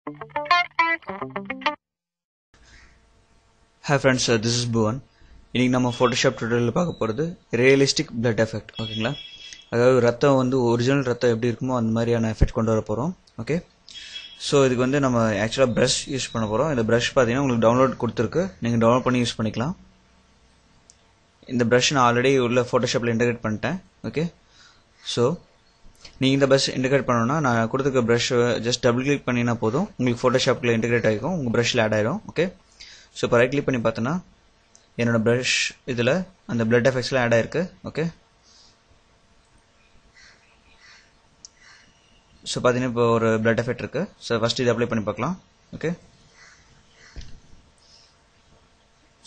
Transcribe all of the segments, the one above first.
Hi friends, this is Bhuvan. இன்னைக்கு நம்ம Photoshop tutorial பார்க்க போகிறது ரியலிஸ்டிக் பிளட் எஃபெக்ட். ஓகேங்களா? அதாவது ரத்தம் வந்து ஒரிஜினல் ரத்தம் எப்படி இருக்குமோ அந்த மாதிரியான எஃபெக்ட் கொண்டு வர போகிறோம். ஓகே, ஸோ இதுக்கு வந்து நம்ம ஆக்சுவலாக ப்ரஷ் யூஸ் பண்ண போகிறோம். இந்த ப்ரஷ் பார்த்தீங்கன்னா உங்களுக்கு டவுன்லோட் கொடுத்துருக்கு, நீங்கள் டவுன்லோட் பண்ணி யூஸ் பண்ணிக்கலாம். இந்த ப்ரஷ் நான் ஆல்ரெடி உள்ள ஃபோட்டோஷாப்பில் இன்டகிரேட் பண்ணிட்டேன். ஓகே, ஸோ நீங்கள் இந்த ப்ரஷ் இன்டகிரேட் பண்ணணும்னா நான் கொடுத்துருக்க ப்ரஷ் ஜஸ்ட் டபுள் கிளிக் பண்ணினா போதும், உங்களுக்கு ஃபோட்டோஷாப்பில் இன்டகிரேட் ஆகிக்கும், உங்கள் ப்ரஷில் ஆட் ஆகிடும். ஓகே, ஸோ இப்போ ரைட் கிளிக் பண்ணி பார்த்தோன்னா என்னோட ப்ரஷ் இதில் அந்த பிளட் எஃபெக்ட்ஸ்லாம் ஆட் ஆகிருக்கு. ஓகே, ஸோ பார்த்தீங்கன்னா இப்போ ஒரு பிளட் எஃபெக்ட் இருக்குது. ஸோ ஃபஸ்ட்டு இது அப்ளை பண்ணி பார்க்கலாம். ஓகே,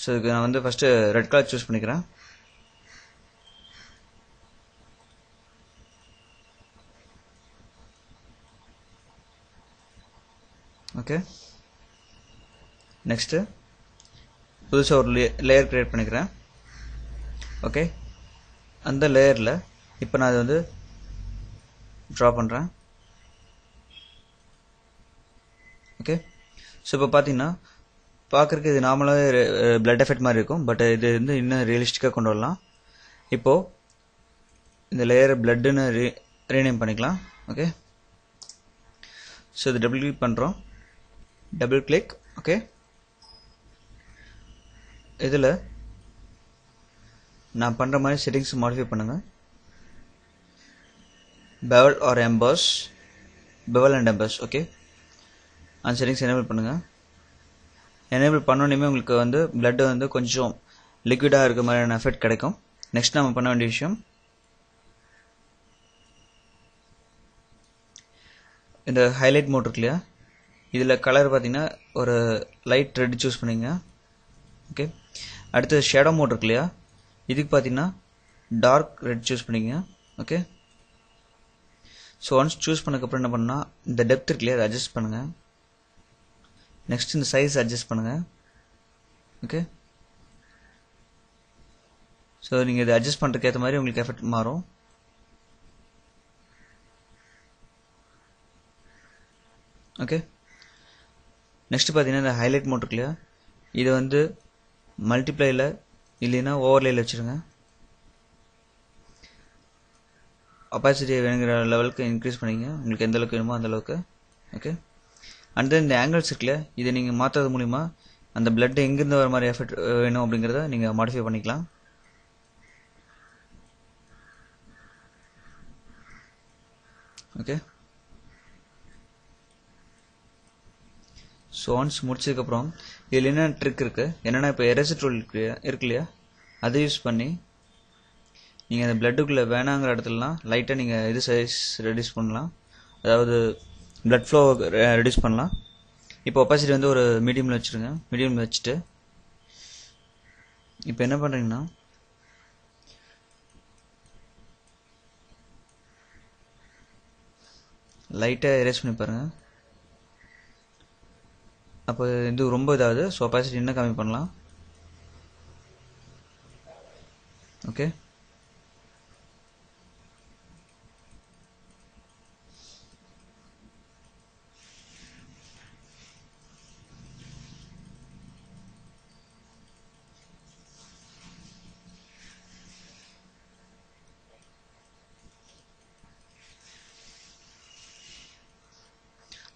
ஸோ இதுக்கு நான் வந்து ஃபஸ்ட்டு ரெட் கலர் சூஸ் பண்ணிக்கிறேன். ஓகே, நெக்ஸ்ட்டு புதுசாக ஒரு லேயர் க்ரியேட் பண்ணிக்கிறேன். ஓகே, அந்த லேயரில் இப்போ நான் அதை வந்து ட்ரா பண்ணுறேன். ஓகே, ஸோ இப்போ பார்த்தீங்கன்னா பார்க்குறதுக்கு இது நார்மலாகவே பிளட் எஃபெக்ட் மாதிரி இருக்கும், பட் இது வந்து இன்னும் ரியலிஸ்டிக்காக கொண்டு வரலாம். இப்போது இந்த லேயரை பிளட்டுன்னு ரீநேம் பண்ணிக்கலாம். ஓகே, ஸோ இது டபுள் கிளிக் பண்ணுறோம், டபுள் கிளிக். ஓகே, இதில் நான் பண்ணுற மாதிரி செட்டிங்ஸ் மாடிஃபை பண்ணுங்கள். Bevel or emboss, bevel and emboss. Okay, அந்த செட்டிங்ஸ் எனேபிள் பண்ணுங்கள். எனேபிள் பண்ணோன்னே உங்களுக்கு வந்து பிளட் வந்து கொஞ்சம் லிக்விடாக இருக்க மாதிரியான எஃபெக்ட் கிடைக்கும். நெக்ஸ்ட் நம்ம பண்ண வேண்டிய விஷயம், இந்த ஹைலைட் மோட் இருக்கு இல்லையா, இதில் கலர் பார்த்தீங்கன்னா ஒரு லைட் ரெட் சூஸ் பண்ணிங்க. ஓகே, அடுத்து ஷேடோ மோட் இருக்கு இல்லையா, இதுக்கு பார்த்தீங்கன்னா டார்க் ரெட் சூஸ் பண்ணிங்க. ஓகே, ஸோ ஒன்ஸ் சூஸ் பண்ணக்கப்புறம் என்ன பண்ணால் இந்த டெப்த் இருக்கு இல்லையா அதை அட்ஜஸ்ட் பண்ணுங்கள். நெக்ஸ்ட் இந்த சைஸ் அட்ஜஸ்ட் பண்ணுங்கள். ஓகே, ஸோ நீங்கள் இதை அட்ஜஸ்ட் பண்ணுறதுக்கு ஏற்ற மாதிரி உங்களுக்கு எஃபெக்ட் மாறும். ஓகே, நெக்ஸ்ட் பார்த்தீங்கன்னா இந்த ஹைலைட் மோட் இருக்கு இல்லையா, இதை வந்து மல்டிப்ளைல இல்லைன்னா ஓவர்லேயில் வச்சுருங்க. அப்பாசிட்டியை வேணுங்கிற லெவலுக்கு இன்க்ரீஸ் பண்ணிங்க, உங்களுக்கு எந்த அளவுக்கு வேணுமோ அந்த அளவுக்கு. ஓகே, அண்ட் தென் இந்த ஆங்கிள்ஸ் இருக்குல்ல, இதை நீங்கள் மாற்றுறது மூலிமா அந்த பிளட் எங்கேருந்து வர மாதிரி எஃபெக்ட் வேணும் அப்படிங்கிறத நீங்கள் மாடிஃபை பண்ணிக்கலாம். ஓகே, ஸோ ஒன்ஸ் முடிச்சதுக்கப்புறம் இதில் என்ன ட்ரிக் இருக்குது என்னென்னா, இப்போ எரேசர் டூல் இருக்கு இல்லையா, அதை யூஸ் பண்ணி நீங்கள் அந்த பிளட்டுக்குள்ளே வேணாங்கிற இடத்துலலாம் லைட்டாக நீங்கள் இது சைஸ் ரெடியூஸ் பண்ணலாம், அதாவது பிளட் ஃப்ளோ ரெடியூஸ் பண்ணலாம். இப்போ ஒப்பாசிட்டி வந்து ஒரு மீடியமில் வச்சுருங்க. மீடியமில் வச்சுட்டு இப்போ என்ன பண்ணுறீங்கன்னா, லைட்டாக எரேஸ் பண்ணி பாருங்கள். அப்போ இது ரொம்ப இதாகுது, ஸோ ஒப்பாசிட்டி இன்னும் கம்மி பண்ணலாம். ஓகே,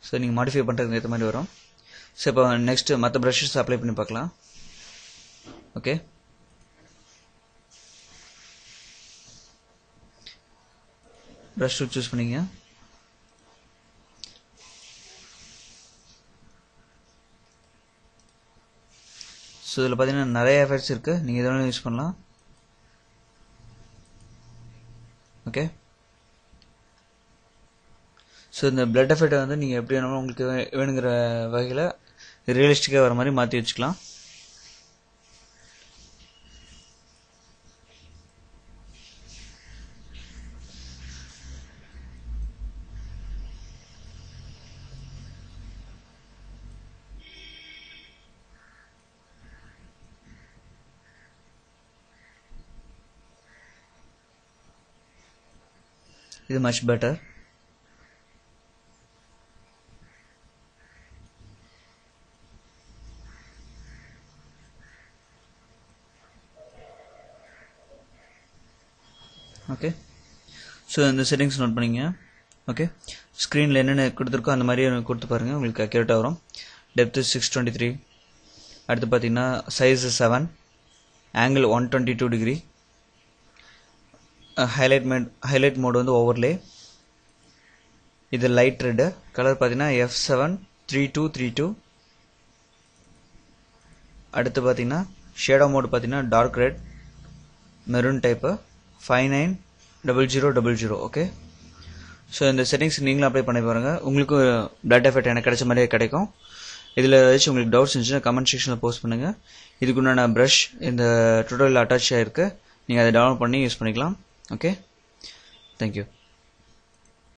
ஸோ நீங்கள் மாடிஃபை பண்ணுறதுக்கு ஏற்ற மாதிரி வரும். ஸோ இப்போ நெக்ஸ்ட்டு மற்ற ப்ரஷஸ் அப்ளை பண்ணி பார்க்கலாம். ஓகே, ப்ரஷ் டூல் சூஸ் பண்ணிங்க. ஸோ இதில் பார்த்தீங்கன்னா நிறைய எஃபெக்ட்ஸ் இருக்குது, நீங்கள் எது வேணாலும் யூஸ் பண்ணலாம். ஓகே, ஸோ இந்த பிளட் எஃபெக்டை வந்து நீங்கள் எப்படி வேணாலும் உங்களுக்கு வேணுங்கிற வகையில் ரியலிஸ்டிக்காக வர மாதிரி மாற்றி வச்சுக்கலாம். இது மச் பெட்டர். ஓகே. ஸோ இந்த செட்டிங்ஸ் நோட் பண்ணிங்க. ஓகே, ஸ்க்ரீனில் என்னென்ன கொடுத்துருக்கோ அந்த மாதிரியே கொடுத்து பாருங்கள், உங்களுக்கு அக்யூரேட்டாக வரும். டெப்த்து 623, அடுத்து பார்த்தீங்கன்னா size 7, angle 122 degree, highlight mode வந்து ஓவர்லே, இது லைட் ரெட்டு, கலர் பார்த்தீங்கன்னா F73232. அடுத்து பார்த்தீங்கன்னா ஷேடோ மோடு பார்த்தீங்கன்னா dark red maroon type 590000. Okay, so இந்த செட்டிங்ஸ் நீங்களும் அப்ளை பண்ணி பாருங்கள், உங்களுக்கும் பிளட் எஃபெக்ட் எனக்கு கிடைச்ச மாதிரியே கிடைக்கும். இதில் ஏதாச்சும் உங்களுக்கு டவுட்ஸ் இருந்துச்சுன்னா கமெண்ட் செக்ஷனில் போஸ்ட் பண்ணுங்கள். இதுக்குண்டான ப்ரஷ் இந்த டுட்டோரியல் அட்டாச் ஆகிருக்கு, நீங்கள் அதை டவுன்லோட் பண்ணி யூஸ் பண்ணிக்கலாம். Okay, thank you.